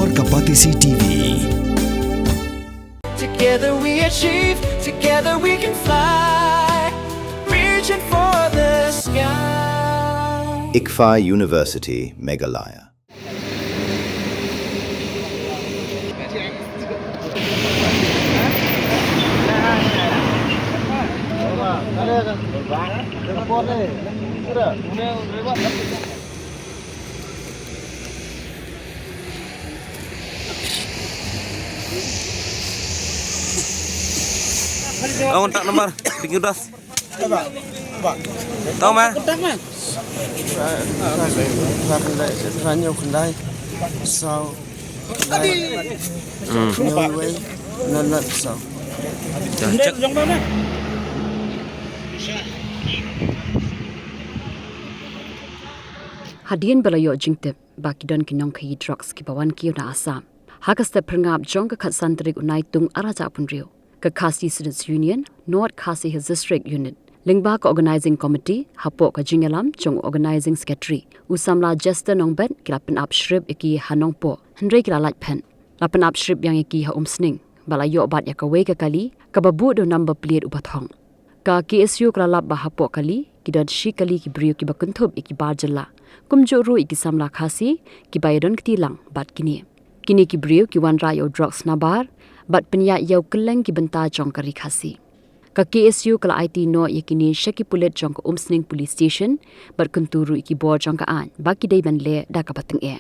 Nor Kapatisi TV. Together we achieve, together we can fly, reaching for the sky. ICFA University, Meghalaya. Ông tak nomor tinggi das. Tahu mah? Ranyo kendai, sau kendai, nyawai, nalat sau. Cek. Hadian balayo jingtip bakidon kinong kai drugs ki bawan ki na Assam. Hakaste prangap jong ka khatsan tarik unai tung araja punrio. Ka Khasi Students Union, North Khasi Hills District Unit. Lingba ka Organizing Committee, hapo ka jingalam jong Organizing Secretary. Usamla Jester Nongbet kilapan up shrib iki hanong po. Hendray kilalat pen. Lapan up shrib yang iki ha umsning. Balayo obat ya kawe ka kali, kababu do number plate ubathong. Ka KSU kilalap bahapo kali, kidad shi kali ki brio ki bakuntub iki barjala. Kumjuru iki samla khasi, ki bayadon ktilang bat kini. Kini ki brio ki wan rayo drugs nabar, bat penya yau keleng ki benta jong kari khasi. Ka KSU kala IT no yakini shaki pulet jong ka umsning police station, bat kunturu iki bor jong ka an, baki day ban le da ka pateng e.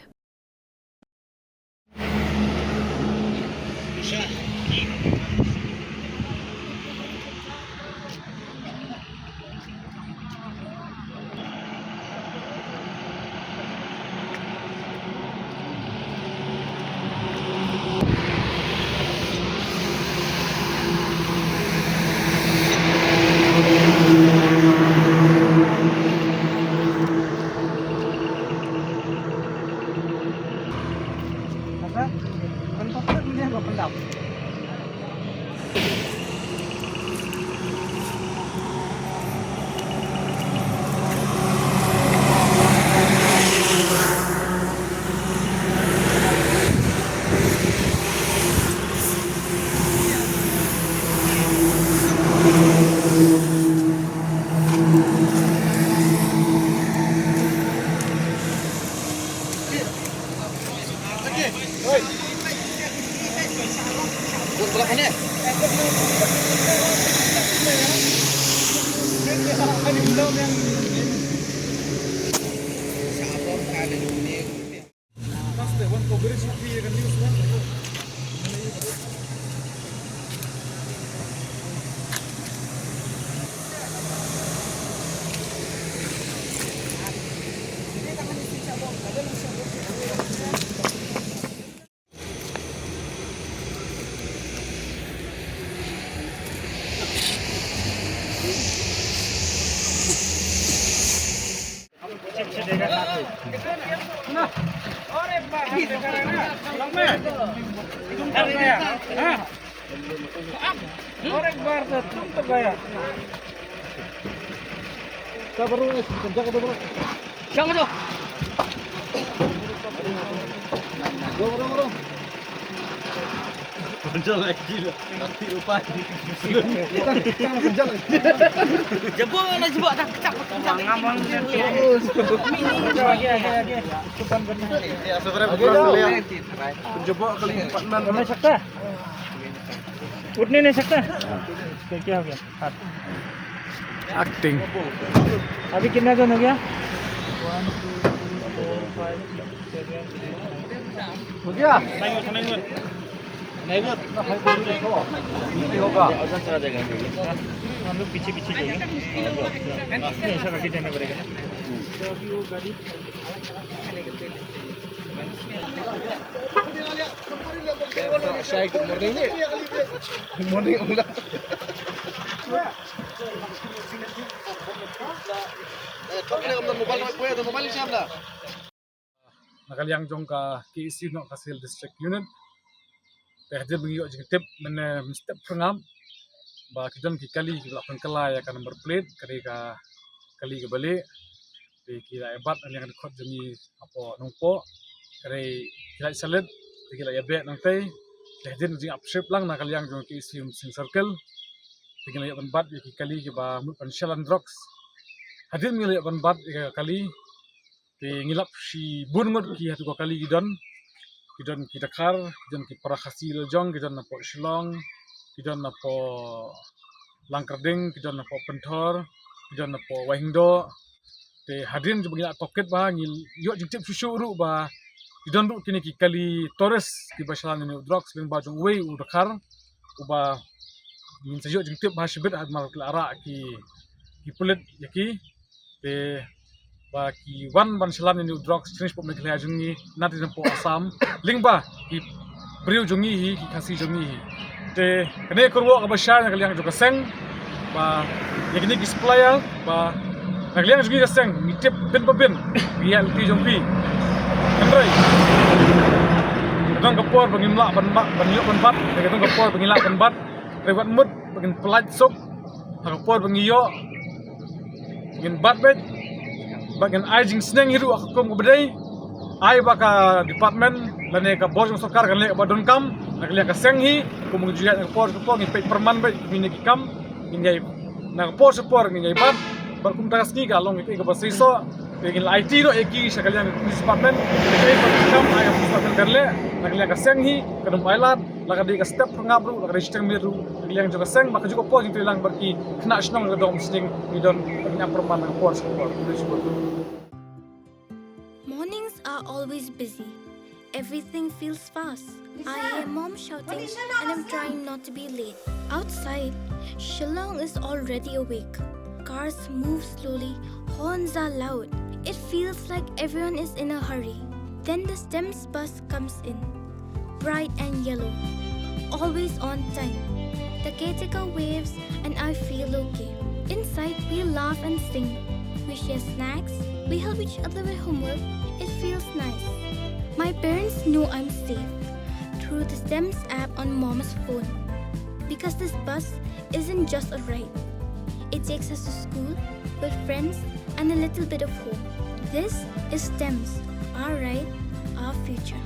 Acting. अभी कितना जन हो गया? हो गया? नहीं होगा। हम लोग पीछे पीछे जाएंगे। ऐसा करके जाना पड़ेगा ना। Nakaliang jong ka KSU no Kasil District Unit. Pehde bingyo jing tip men step prangam ba kidan ki kali ki lapan kala ya ka number plate kali ka kali ke balik di kira ebat yang khot jemi apo nongpo kare kira salet tigil ya bet nang tei tehjin jing upship lang na kaliang jong ki sim circle tigil ya ban bat ki kali ki ba mut pan shalan drugs hadin ngil ya ban bat kali ki ngilap si bunmut ki hatu ko kali gidon ki Dakar gidon ki Parakasi Lejong gidon na po Shillong gidon na po Langkarding gidon na po Pentor gidon na po Wahingdo te hadin jong ngilap toket ba ngil yo jing tip susu ru ba gidon ru kini ki kali Torres ki ba shalan ni drugs ling ba jong way u Dakar u ba ngin sayo jing tip ba shibit ad mar klara ki pulit yaki te ba ki ban shalan ni drugs change pop meglaya jungi nati po Assam lingba ki priu jungi hi ki khasi jungi hi te kene kurwo ka basha na kaliang jo kaseng ba yakini ki supplier ba kaliang jungi kaseng ni tip bin reality jongpi kanrei dong kapor bangimla ban yo ban bat te dong kapor bangila ban bat rewat mut bangin pelat sok kapor bangiyo ngin bat bet bagian ajing seneng hiru aku kom bedai ai baka department lane ka bos sokar kan le badon kam nak le ka senghi ko mung juat ka por ngi pe perman ba mini ki kam ngai nak por ngai bat bar kum tagas ki ka long ki ka basiso begin IT ro eki sakalian department ke kam ai department kan le nak le ka senghi kadum ailat la ka di ka step ngabru la ka register miru kalian juga seng maka juga por itu lang berki kena snong ka dom sing ni don ina perman ka por Mornings are always busy. Everything feels fast. I hear mom shouting and I'm trying not to be late. Outside, Shillong is already awake. Cars move slowly, horns are loud. It feels like everyone is in a hurry. Then the STEMS bus comes in, bright and yellow, always on time. The caretaker waves and I feel okay. Inside, we laugh and sing. We share snacks. We help each other with homework. It feels nice. My parents know I'm safe through the STEMS app on Mom's phone. Because this bus isn't just a ride. It takes us to school with friends and a little bit of home. This is STEMS, our ride, our future.